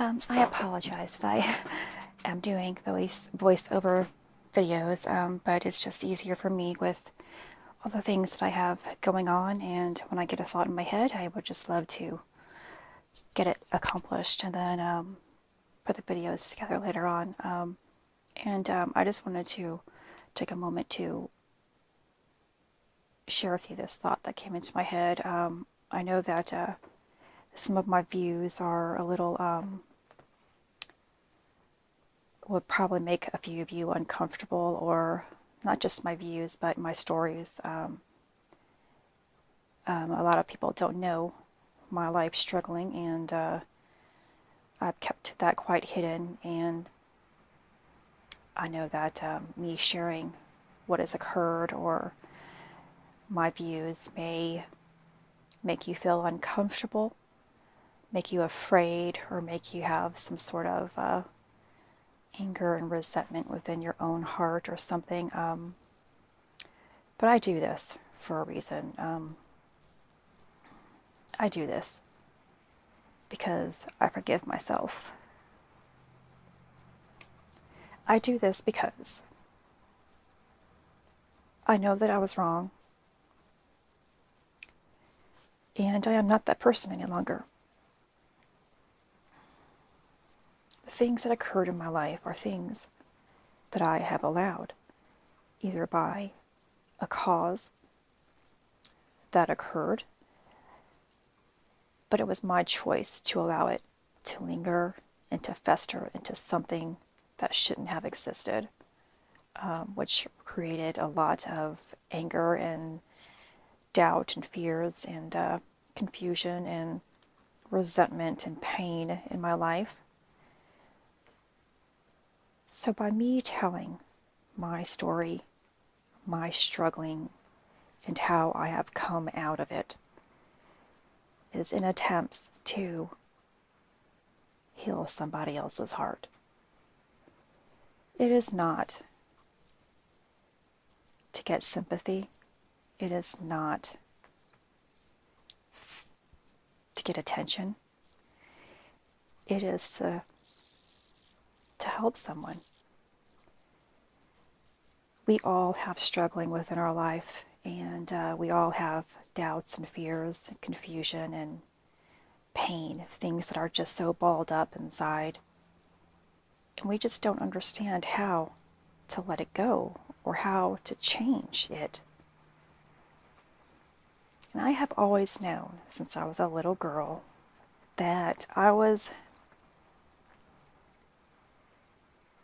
I apologize that I am doing voiceover videos, but it's just easier for me with all the things that I have going on, and when I get a thought in my head, I would just love to get it accomplished and then put the videos together later on. And I just wanted to take a moment to share with you this thought that came into my head. I know that some of my views are a little would probably make a few of you uncomfortable, or not just my views, but my stories. A lot of people don't know my life struggling, and I've kept that quite hidden. And I know that me sharing what has occurred or my views may make you feel uncomfortable, make you afraid, or make you have some sort of anger and resentment within your own heart or something. But I do this for a reason. I do this because I forgive myself. I do this because I know that I was wrong, and I am not that person any longer. The things that occurred in my life are things that I have allowed, either by a cause that occurred, but it was my choice to allow it to linger and to fester into something that shouldn't have existed, which created a lot of anger and doubt and fears and confusion and resentment and pain in my life. So by me telling my story, my struggling, and how I have come out of it, is in attempts to heal somebody else's heart. It is not to get sympathy. It is not to get attention. It is to help someone. We all have struggling within our life, and we all have doubts and fears and confusion and pain, things that are just so balled up inside. And we just don't understand how to let it go or how to change it. And I have always known, since I was a little girl, that I was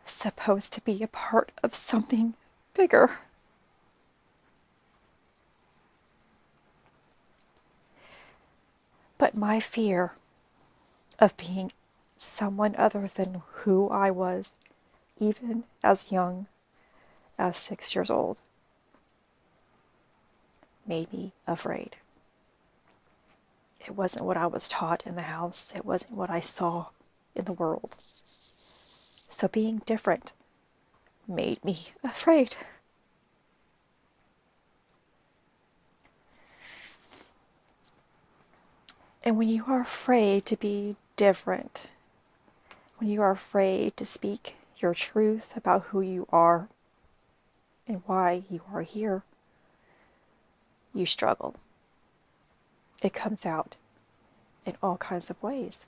supposed to be a part of something bigger. But my fear of being someone other than who I was, even as young as 6 years old, made me afraid. It wasn't what I was taught in the house. It wasn't what I saw in the world. So being different made me afraid. And when you are afraid to be different, when you are afraid to speak your truth about who you are and why you are here, you struggle. It comes out in all kinds of ways.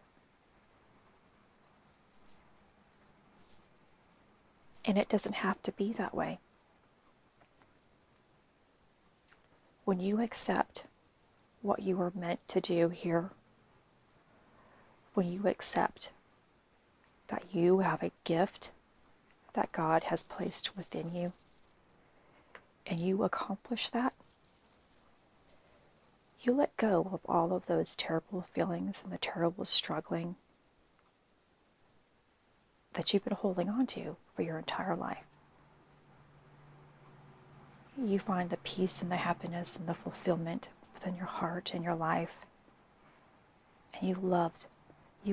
And it doesn't have to be that way. When you accept what you are meant to do here, when you accept that you have a gift that God has placed within you, and you accomplish that, you let go of all of those terrible feelings and the terrible struggling that you've been holding on to for your entire life. You find the peace and the happiness and the fulfillment within your heart and your life. And you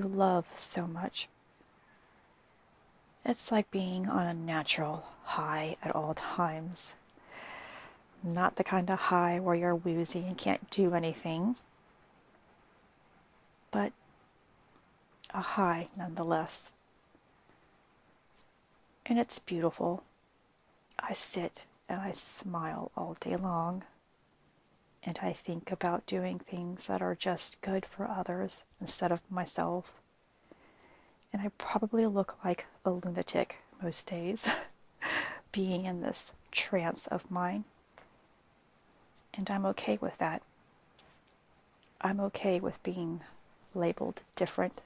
love so much. It's like being on a natural high at all times. Not the kind of high where you're woozy and can't do anything, but a high nonetheless. And it's beautiful. I sit and I smile all day long, and I think about doing things that are just good for others instead of myself. And I probably look like a lunatic most days, being in this trance of mine. And I'm okay with that. I'm okay with being labeled different,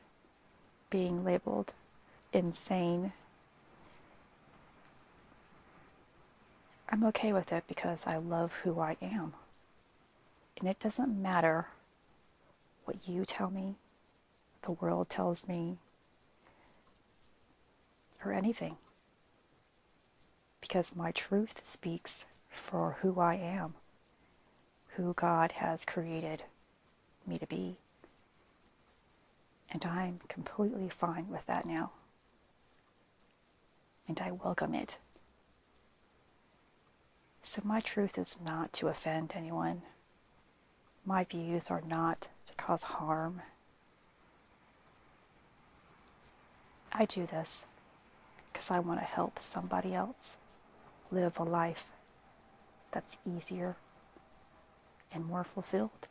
being labeled insane. I'm okay with it because I love who I am. And it doesn't matter what you tell me, the world tells me, or anything. Because my truth speaks for who I am, who God has created me to be. And I'm completely fine with that now. And I welcome it. So my truth is not to offend anyone. My views are not to cause harm. I do this because I want to help somebody else live a life that's easier and more fulfilled.